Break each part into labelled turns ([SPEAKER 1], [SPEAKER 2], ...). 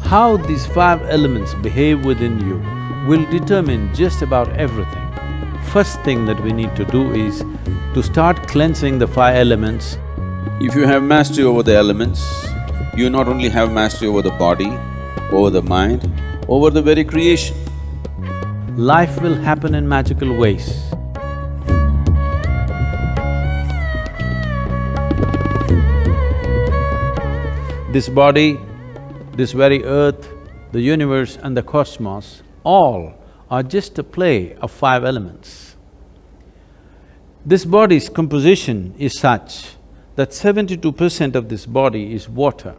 [SPEAKER 1] How these five elements behave within you will determine just about everything. First thing that we need to do is to start cleansing the five elements.
[SPEAKER 2] If you have mastery over the elements, you not only have mastery over the body, over the mind, over the very creation.
[SPEAKER 1] Life will happen in magical ways. This body, this very earth, the universe and the cosmos, all are just a play of five elements. This body's composition is such that 72% of this body is water,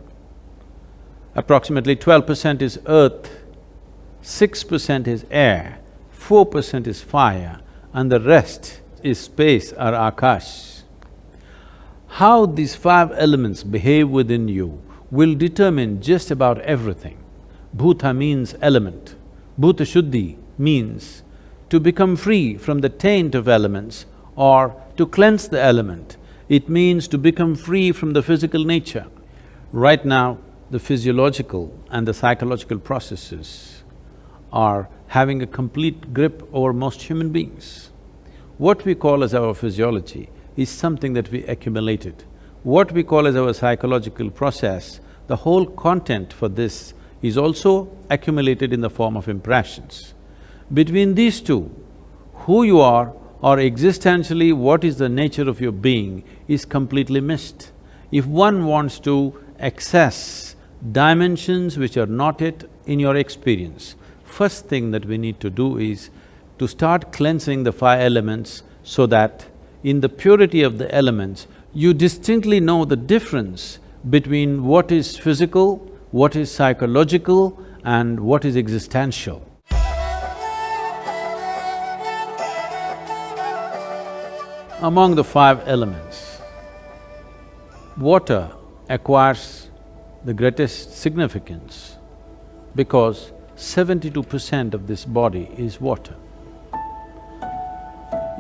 [SPEAKER 1] approximately 12% is earth, 6% is air, 4% is fire, and the rest is space or Akash. How these five elements behave within you will determine just about everything. Bhuta means element. Bhuta Shuddhi means to become free from the taint of elements or to cleanse the element. It means to become free from the physical nature. Right now, the physiological and the psychological processes are having a complete grip over most human beings. What we call as our physiology is something that we accumulated. What we call as our psychological process, the whole content for this is also accumulated in the form of impressions. Between these two, who you are or existentially what is the nature of your being is completely missed. If one wants to access dimensions which are not yet in your experience, first thing that we need to do is to start cleansing the five elements so that in the purity of the elements, you distinctly know the difference between what is physical, what is psychological and what is existential. Among the five elements, water acquires the greatest significance because 72% of this body is water.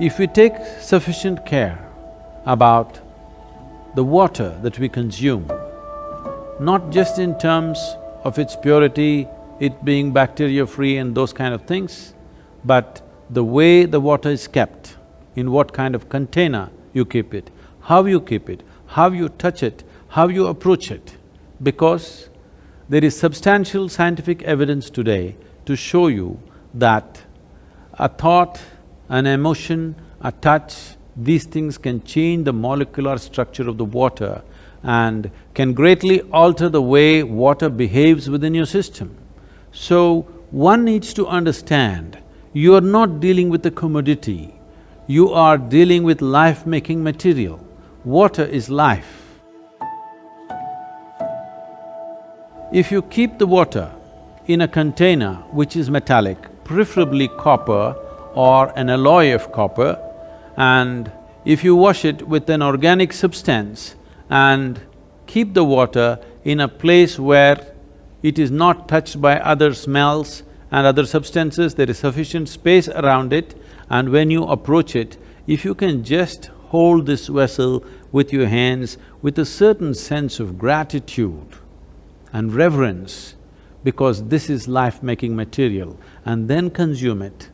[SPEAKER 1] If we take sufficient care about the water that we consume, not just in terms of its purity, it being bacteria-free and those kind of things, but the way the water is kept, in what kind of container you keep it, how you keep it, how you touch it, how you approach it. Because there is substantial scientific evidence today to show you that a thought, an emotion, a touch, these things can change the molecular structure of the water and can greatly alter the way water behaves within your system. So, one needs to understand, you are not dealing with a commodity, you are dealing with life-making material. Water is life. If you keep the water in a container which is metallic, preferably copper or an alloy of copper, and if you wash it with an organic substance and keep the water in a place where it is not touched by other smells and other substances, there is sufficient space around it, and when you approach it, if you can just hold this vessel with your hands with a certain sense of gratitude and reverence, because this is life-making material, and then consume it,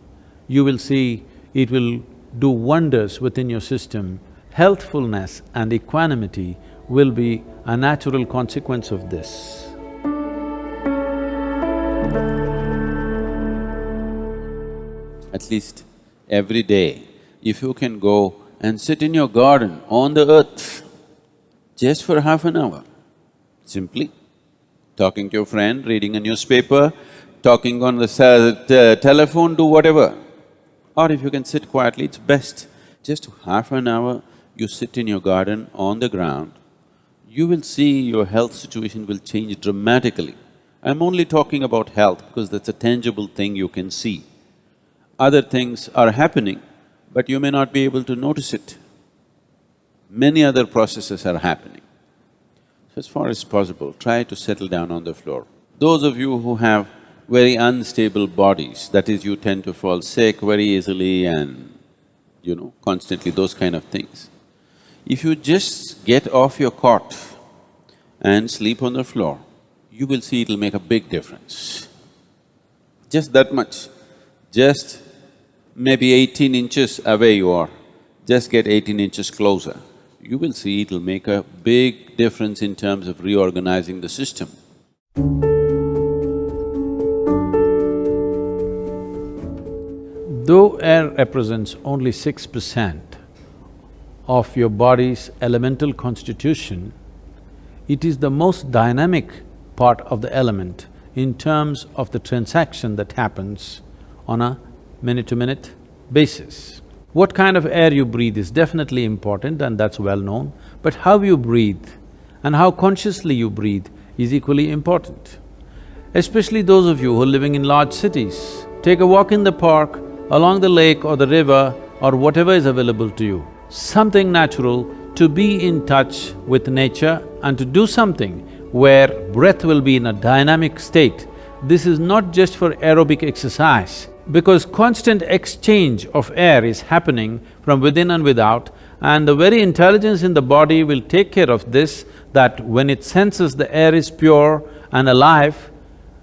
[SPEAKER 1] you will see it will do wonders within your system. Healthfulness and equanimity will be a natural consequence of this.
[SPEAKER 2] At least every day, if you can go and sit in your garden on the earth just for half an hour, simply talking to your friend, reading a newspaper, talking on the telephone, do whatever. Or if you can sit quietly, it's best. Just half an hour, you sit in your garden on the ground, you will see your health situation will change dramatically. I'm only talking about health because that's a tangible thing you can see. Other things are happening, but you may not be able to notice it. Many other processes are happening. So as far as possible, try to settle down on the floor. Those of you who have very unstable bodies, that is, you tend to fall sick very easily and, constantly those kind of things. If you just get off your cot and sleep on the floor, you will see it'll make a big difference. Just that much. Just maybe 18 inches away you are, just get 18 inches closer. You will see it'll make a big difference in terms of reorganizing the system.
[SPEAKER 1] Though air represents only 6% of your body's elemental constitution, it is the most dynamic part of the element in terms of the transaction that happens on a minute-to-minute basis. What kind of air you breathe is definitely important and that's well known, but how you breathe and how consciously you breathe is equally important. Especially those of you who are living in large cities, take a walk in the park, along the lake or the river or whatever is available to you. Something natural to be in touch with nature and to do something where breath will be in a dynamic state. This is not just for aerobic exercise, because constant exchange of air is happening from within and without, and the very intelligence in the body will take care of this, that when it senses the air is pure and alive,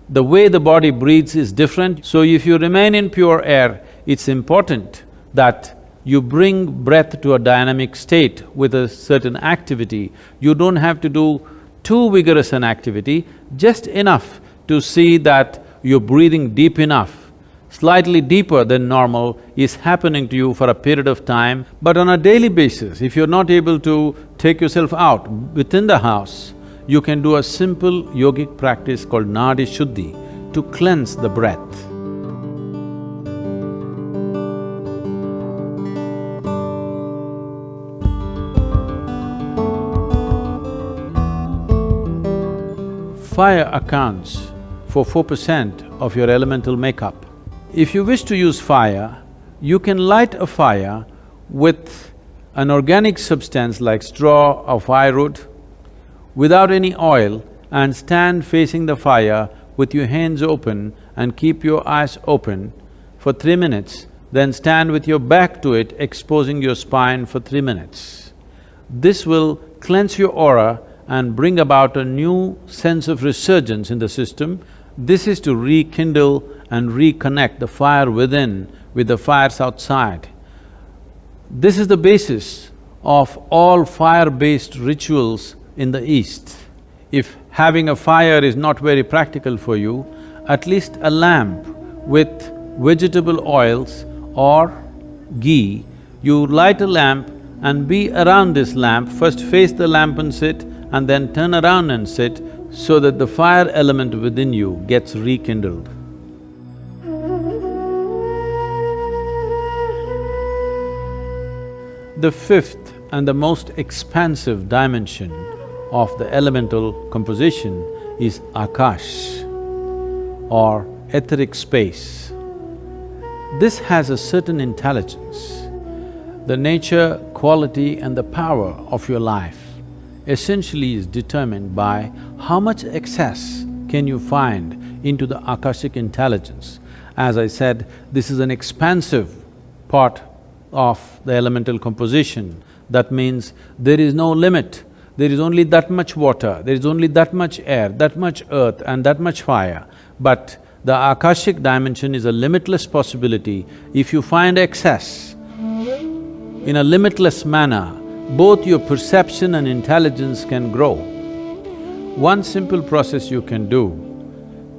[SPEAKER 1] the way the body breathes is different. So if you remain in pure air, it's important that you bring breath to a dynamic state with a certain activity. You don't have to do too vigorous an activity, just enough to see that you're breathing deep enough. Slightly deeper than normal is happening to you for a period of time, but on a daily basis, if you're not able to take yourself out within the house, you can do a simple yogic practice called Nadi Shuddhi to cleanse the breath. Fire accounts for 4% of your elemental makeup. If you wish to use fire, you can light a fire with an organic substance like straw or firewood without any oil and stand facing the fire with your hands open and keep your eyes open for 3 minutes, then stand with your back to it, exposing your spine for 3 minutes. This will cleanse your aura and bring about a new sense of resurgence in the system. This is to rekindle and reconnect the fire within with the fires outside. This is the basis of all fire-based rituals in the East. If having a fire is not very practical for you, at least a lamp with vegetable oils or ghee, you light a lamp and be around this lamp, first face the lamp and sit, and then turn around and sit, so that the fire element within you gets rekindled. The fifth and the most expansive dimension of the elemental composition is Akash or etheric space. This has a certain intelligence. The nature, quality and the power of your life essentially is determined by how much access can you find into the Akashic intelligence. As I said, this is an expansive part of the elemental composition. That means there is no limit. There is only that much water, there is only that much air, that much earth and that much fire. But the Akashic dimension is a limitless possibility. If you find excess in a limitless manner, both your perception and intelligence can grow. One simple process you can do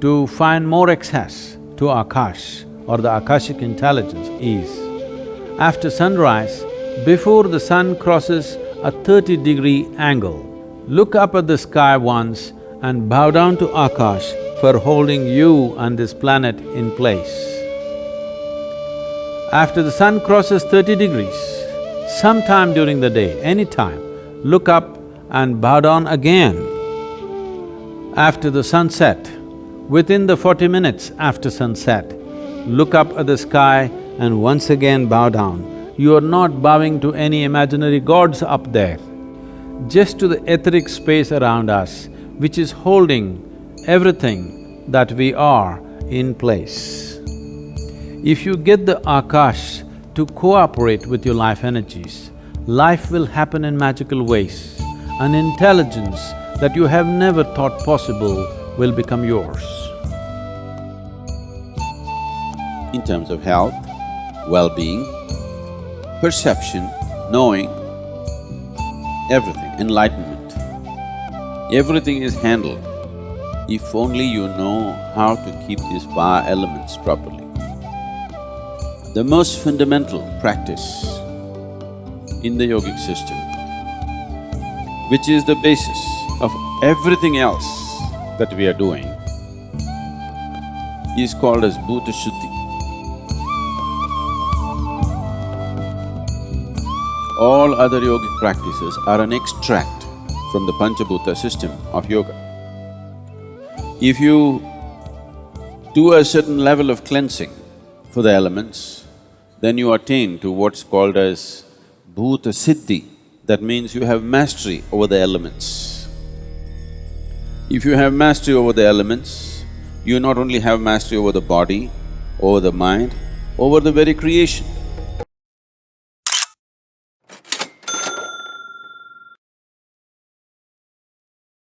[SPEAKER 1] to find more access to Akash or the Akashic intelligence is, after sunrise, before the sun crosses a 30-degree angle, look up at the sky once and bow down to Akash for holding you and this planet in place. After the sun crosses 30 degrees, sometime during the day, anytime, look up and bow down again. After the sunset, within the 40 minutes after sunset, look up at the sky and once again bow down. You are not bowing to any imaginary gods up there, just to the etheric space around us, which is holding everything that we are in place. If you get the Akash to cooperate with your life energies, life will happen in magical ways. An intelligence that you have never thought possible will become yours.
[SPEAKER 2] In terms of health, well-being, perception, knowing, everything, enlightenment, everything is handled if only you know how to keep these five elements properly. The most fundamental practice in the yogic system, which is the basis of everything else that we are doing, is called as Bhuta Shuddhi. All other yogic practices are an extract from the Panchabhuta system of yoga. If you do a certain level of cleansing for the elements, then you attain to what's called as Bhuta Siddhi. That means you have mastery over the elements. If you have mastery over the elements, you not only have mastery over the body, over the mind, over the very creation.